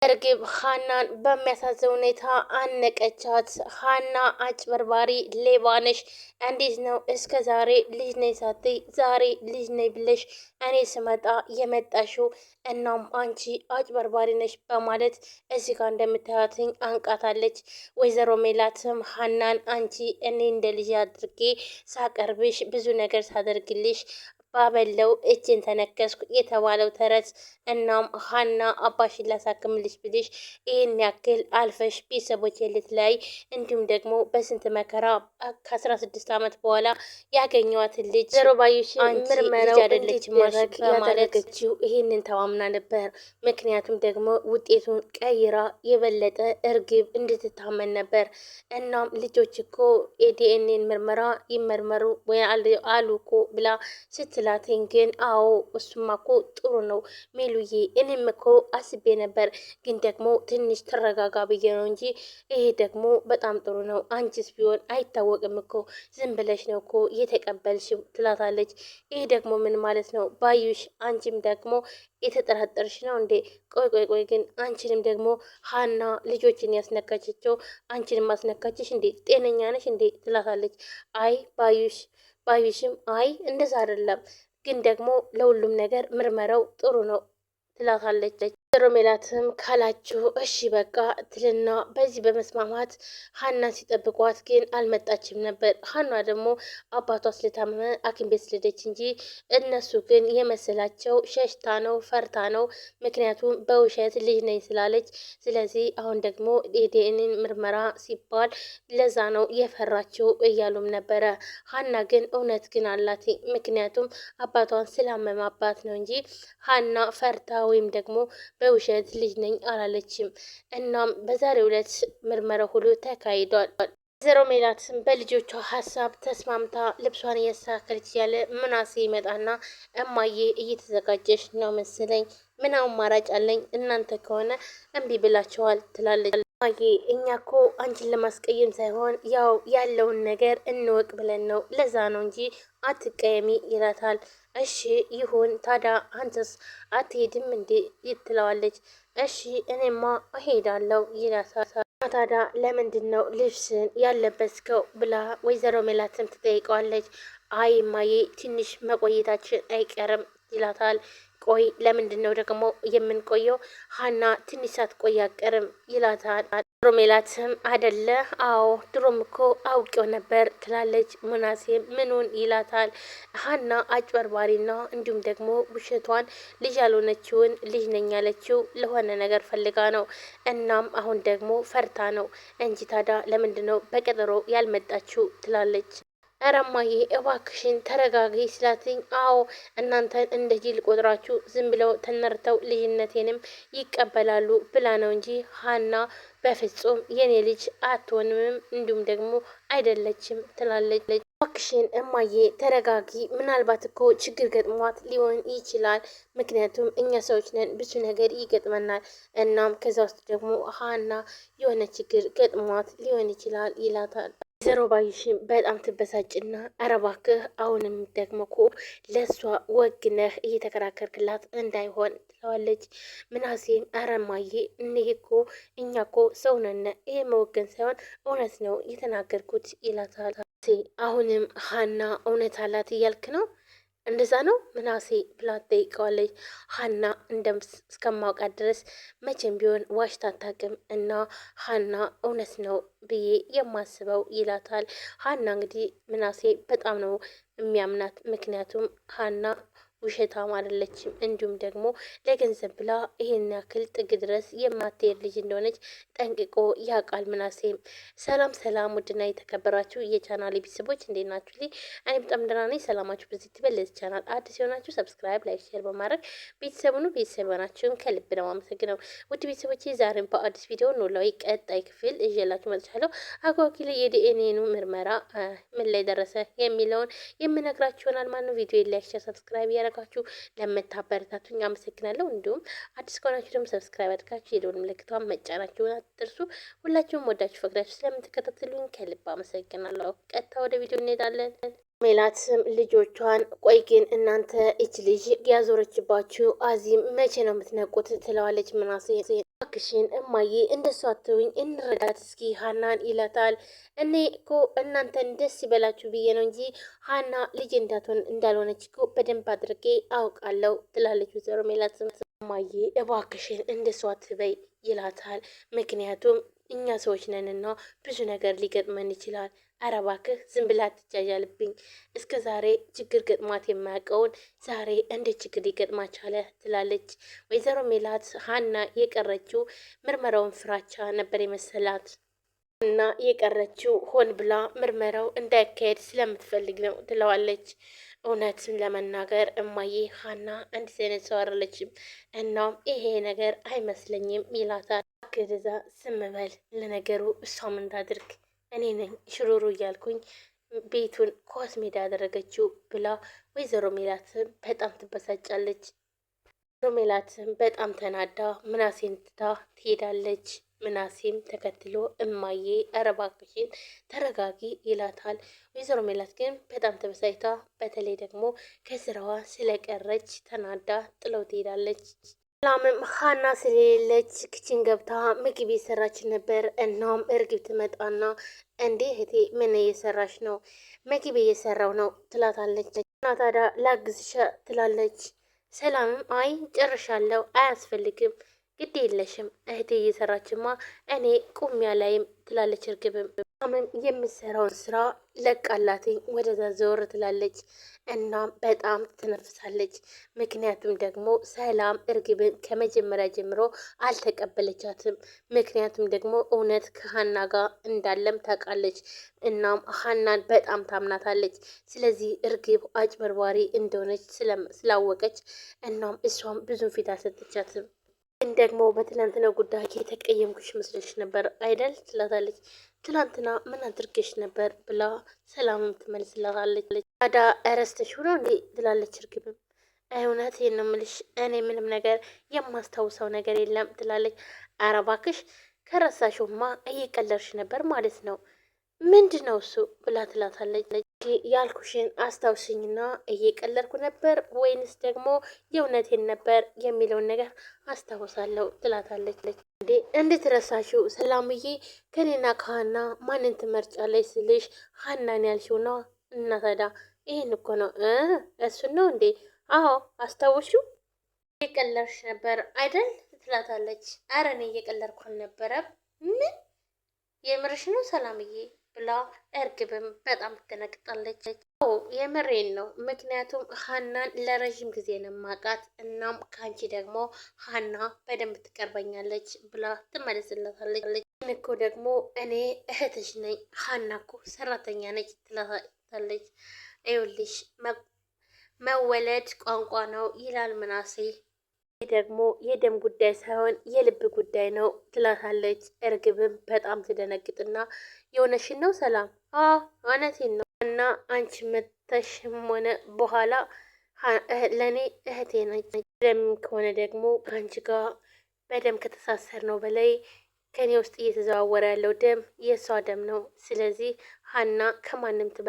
እርግብ ሀናን በሚያሳዝን ሁኔታ አነቀቻት። ሀና አጭበርባሪ ሌባ ነሽ! እንዴት ነው እስከ ዛሬ ልጅ ነኝ ሳትይ ዛሬ ልጅ ነኝ ብለሽ እኔ ስመጣ የመጣሽው? እናም አንቺ አጭበርባሪ ነሽ በማለት እዚህ ጋር እንደምታያትኝ አንቃታለች። ወይዘሮ ሜላትም ሀናን አንቺ እኔ እንደ ልጅ አድርጌ ሳቀርብሽ ብዙ ነገር ሳደርግልሽ ባበለው እጅን ተነከስኩ የተባለው ተረት። እናም ሀና አባሽን ላሳክምልሽ ብልሽ ይህን ያክል አልፈሽ ቤተሰቦች ልትለያይ እንዲሁም ደግሞ በስንት መከራ ከ16 ዓመት በኋላ ያገኘዋትን ልጅ ዘሮ ባዩሽ ምርመራው አይደለች ማድረግ ያደረገችው ይህንን ተማምና ነበር። ምክንያቱም ደግሞ ውጤቱን ቀይራ የበለጠ እርግብ እንድትታመን ነበር። እናም ልጆች እኮ የዲኤንኤን ምርመራ ይመርመሩ ወይ አሉ እኮ ብላ ስትላትኝ ግን አዎ እሱማ እኮ ጥሩ ነው ሜሉዬ፣ እኔም እኮ አስቤ ነበር ግን ደግሞ ትንሽ ተረጋጋ ብዬ ነው እንጂ ይሄ ደግሞ በጣም ጥሩ ነው። አንቺስ ቢሆን አይታወቅም እኮ ዝም ብለሽ ነው እኮ የተቀበልሽው ትላታለች። ይሄ ደግሞ ምን ማለት ነው ባዩሽ? አንቺም ደግሞ የተጠራጠርሽ ነው እንዴ? ቆይ ግን አንቺንም ደግሞ ሀና ልጆችን ያስነካችቸው አንቺንም ማስነካችሽ እንዴ? ጤነኛ ነሽ እንዴ? ትላታለች። አይ ባዩሽም አይ እንደዛ አይደለም ግን ደግሞ ለሁሉም ነገር ምርመራው ጥሩ ነው ትላታለች። ወይዘሮ ሜላትም ካላችሁ እሺ በቃ ትልና በዚህ በመስማማት ሀናን ሲጠብቋት ግን አልመጣችም ነበር። ሀና ደግሞ አባቷ ስለታመመ ሐኪም ቤት ስለሄደች እንጂ እነሱ ግን የመሰላቸው ሸሽታ ነው ፈርታ ነው። ምክንያቱም በውሸት ልጅ ነኝ ስላለች። ስለዚህ አሁን ደግሞ የዲኤንኤ ምርመራ ሲባል ለዛ ነው የፈራችው እያሉም ነበረ። ሀና ግን እውነት ግን አላት። ምክንያቱም አባቷን ስላመማባት ነው እንጂ ሀና ፈርታ ወይም ደግሞ በውሸት ልጅ ነኝ አላለችም። እናም በዛሬው ዕለት ምርመራ ሁሉ ተካሂዷል። ወይዘሮ ሜላትም በልጆቿ ሀሳብ ተስማምታ ልብሷን እያስተካከለች ያለ ምናሴ ይመጣና እማዬ እየተዘጋጀች ነው መሰለኝ፣ ምን አማራጭ አለኝ? እናንተ ከሆነ እምቢ ብላችኋል ትላለች። እማዬ እኛ እኮ አንቺን ለማስቀየም ሳይሆን ያው ያለውን ነገር እንወቅ ብለን ነው፣ ለዛ ነው እንጂ አትቀየሚ ይላታል። እሺ ይሁን ታዲያ አንተስ አትሄድም እንዴ ትለዋለች። እሺ እኔማ እሄዳለሁ ይላታል። ታዲያ ለምንድን ነው ልብስን ያለበስከው ብላ ወይዘሮ ሜላትም ትጠይቀዋለች። አይ እማዬ ትንሽ መቆየታችን አይቀርም ይላታል። ቆይ ለምንድን ነው ደግሞ የምንቆየው? ሀና ትንሽ ሳትቆይ አትቀርም ይላታል። ወይዘሮ ሜላትም አደለ? አዎ ድሮም እኮ አውቄው ነበር ትላለች። ምናሴም ምኑን ይላታል። ሀና አጭበርባሪና እንዲሁም ደግሞ ውሸቷን ልጅ ያልሆነችውን ልጅ ነኝ ያለችው ለሆነ ነገር ፈልጋ ነው። እናም አሁን ደግሞ ፈርታ ነው እንጂ ታዲያ ለምንድን ነው በቀጠሮ ያልመጣችው ትላለች። ኧረ እማዬ እባክሽን ተረጋጊ ስላትኝ፣ አዎ እናንተን እንደ ጅል ቆጥራችሁ ዝም ብለው ተነርተው ልጅነቴንም ይቀበላሉ ብላ ነው እንጂ ሀና በፍጹም የኔ ልጅ አትሆንም እንዲሁም ደግሞ አይደለችም ትላለች። እባክሽን እማዬ ተረጋጊ፣ ምናልባት እኮ ችግር ገጥሟት ሊሆን ይችላል። ምክንያቱም እኛ ሰዎች ነን፣ ብዙ ነገር ይገጥመናል። እናም ከዛ ውስጥ ደግሞ ሀና የሆነ ችግር ገጥሟት ሊሆን ይችላል ይላታል። ወይዘሮ ባዩሽም በጣም ትበሳጭና ኧረ እባክህ አሁንም ደግሞ እኮ ለእሷ ወግነህ እየተከራከርክላት እንዳይሆን ትለዋለች። ምናሴም ኧረ እማዬ እኛ እኮ ሰው ነን፣ ይሄ መወገን ሳይሆን እውነት ነው የተናገርኩት ይላታል። አሁንም ሀና እውነት አላት እያልክ ነው እንደዛ ነው ምናሴ ብላ ትጠይቀዋለች። ሀና እስከማውቃት ድረስ መቼም ቢሆን ዋሽታ አታውቅም እና ሀና እውነት ነው ብዬ የማስበው ይላታል። ሀና እንግዲህ ምናሴ በጣም ነው የሚያምናት። ምክንያቱም ሀና ውሸታም አይደለችም። እንዲሁም ደግሞ ለገንዘብ ብላ ይሄን ያክል ጥግ ድረስ የማትሄድ ልጅ እንደሆነች ጠንቅቆ ያውቃል ምናሴም። ሰላም ውድና የተከበራችሁ የቻናል ቤተሰቦች እንዴት ናችሁ? እኔ በጣም ደህና ነኝ። ሰላማችሁ በዚህ ትበለዝ። ቻናል አዲስ የሆናችሁ ሰብስክራይብ፣ ላይክ፣ ሼር በማድረግ ቤተሰቡን ቤተሰባናችሁን ከልብ ነው አመሰግነው። ውድ ቤተሰቦች ዛሬም በአዲስ ቪዲዮ ኖላዊ ቀጣይ ክፍል ይዤላችሁ መጥቻለሁ። አጓጊ የዲኤንኤኑ ምርመራ ምን ላይ ደረሰ የሚለውን የምነግራችሁ ይሆናል። ማነው ቪዲዮ ላይክ፣ ሼር፣ ሰብስክራይብ ያደረጋችሁ ለምታበረታቱኝ አመሰግናለሁ። እንዲሁም አዲስ ከሆናችሁ ደግሞ ሰብስክራይብ አድርጋችሁ የደወል ምልክቷን መጫናችሁን አትርሱ። ሁላችሁም ወዳችሁ ፈቅዳችሁ ስለምትከታተሉኝ ከልብ አመሰግናለሁ። ቀጥታ ወደ ቪዲዮ እንሄዳለን። ሜላትም ልጆቿን ቆይ ግን እናንተ እች ልጅ ያዞረችባችሁ አዚም መቼ ነው የምትነቁት? ትለዋለች ምናሴ እባክሽን እማዬ እንደሷ አትሁኝ፣ እንረዳት እስኪ ሀናን ይላታል። እኔ እኮ እናንተን ደስ ይበላችሁ ብዬ ነው እንጂ ሀና ልጅ እንዳልሆነች እኮ በደንብ አድርጌ አውቃለሁ ትላለች ወይዘሮ ሜላት። እማዬ እባክሽን እንደሷ አትበይ ይላታል። ምክንያቱም እኛ ሰዎች ነንና ብዙ ነገር ሊገጥመን ይችላል። አረ እባክህ ዝም ብላ አትጃጃልብኝ። እስከ ዛሬ ችግር ገጥሟት የማያውቀውን ዛሬ እንዴት ችግር ሊገጥማት ቻለ ትላለች ወይዘሮ ሜላት። ሀና የቀረችው ምርመራውን ፍራቻ ነበር የመሰላት እና የቀረችው ሆን ብላ ምርመራው እንዳይካሄድ ስለምትፈልግ ነው ትለዋለች። እውነትን ለመናገር እማዬ ሀና እንዲህ አይነት ሰው አይደለችም። እናም ይሄ ነገር አይመስለኝም ይላታል። ግርዛ ዝም በል፣ ለነገሩ እሷም እንዳድርግ እኔ ነኝ ሽሩሩ እያልኩኝ ቤቱን ኳስ ሜዳ ያደረገችው ብላ ወይዘሮ ሜላትም በጣም ትበሳጫለች። ወይዘሮ ሜላትም በጣም ተናዳ ምናሴን ትታ ትሄዳለች። ምናሴም ተከትሎ እማዬ ኧረ እባክሽን ተረጋጊ ይላታል። ወይዘሮ ሜላት ግን በጣም ተበሳጭታ በተለይ ደግሞ ከስራዋ ስለቀረች ተናዳ ጥለው ትሄዳለች። ሰላምም ሀና ስለሌለች ክችን ገብታ ምግብ እየሰራች ነበር። እናም እርግብ ትመጣና እንዴ እህቴ ምን እየሰራች ነው? ምግብ እየሰራው ነው ትላታለች። እና ታዲያ ላግዝሻ ትላለች። ሰላምም አይ ጨርሻለሁ አያስፈልግም ግድ የለሽም እህቴ እየሰራችማ እኔ ቁሚያ ላይም ትላለች። እርግብም ሰላምም የምሰራውን ስራ ለቃላትኝ ወደዛ ዘወር ትላለች እና በጣም ትነፍሳለች። ምክንያቱም ደግሞ ሰላም እርግብን ከመጀመሪያ ጀምሮ አልተቀበለቻትም። ምክንያቱም ደግሞ እውነት ከሀና ጋር እንዳለም ታውቃለች። እናም ሀናን በጣም ታምናታለች። ስለዚህ እርግብ አጭበርባሪ እንደሆነች ስላወቀች እናም እሷም ብዙም ፊት አልሰጠቻትም። ግን ደግሞ በትናንትናው ጉዳይ የተቀየምኩሽ መስለሽ ነበር አይደል ትላታለች። ትላንትና ምን አድርገሽ ነበር ብላ ሰላምም ትመልስላታለች። ታዲያ እረስተሽው ነው እንዴ ትላለች። እርግብም እውነቴን ነው የምልሽ እኔ ምንም ነገር የማስታውሰው ነገር የለም ትላለች። ኧረ እባክሽ ከረሳሽውማ እየቀለድሽ ነበር ማለት ነው። ምንድን ነው እሱ ብላ ትላታለች። ያልኩሽን አስታውሽኝና እየቀለድኩ ነበር ወይንስ ደግሞ የእውነቴን ነበር የሚለውን ነገር አስታውሳለሁ ትላታለች። እንዴ እንዴት ረሳሽው ሰላምዬ? ከኔና ከሀና ማንን ትመርጫለች ስልሽ ሀናን ያልሽው ነው። እና ታዲያ ይህን እኮ ነው እሱን ነው እንዴ? አዎ አስታውሽው? እየቀለድሽ ነበር አይደል ትላታለች። አረ እኔ እየቀለድኩ አልነበረም። ምን የምርሽ ነው ሰላምዬ ብላ እርግብም በጣም ትደነግጣለች። የምሬን ነው፣ ምክንያቱም ሀናን ለረዥም ጊዜ ነው ማቃት። እናም ከአንቺ ደግሞ ሀና በደንብ ትቀርበኛለች ብላ ትመልስለታለች። እኮ ደግሞ እኔ እህትሽ ነኝ፣ ሀና እኮ ሰራተኛ ነች ትላታለች። ይኸውልሽ መወለድ ቋንቋ ነው ይላል ምናሴ ደግሞ የደም ጉዳይ ሳይሆን የልብ ጉዳይ ነው ትላታለች። እርግብም በጣም ትደነግጥና የሆነሽን ነው ሰላም? አዎ እውነቴን ነው። እና አንቺ መተሽም ሆነ በኋላ ለእኔ እህቴ ነች። ደም ከሆነ ደግሞ ከአንቺ ጋር በደም ከተሳሰር ነው በላይ ከኔ ውስጥ እየተዘዋወረ ያለው ደም የእሷ ደም ነው። ስለዚህ ሀና ከማንም ትበልጥ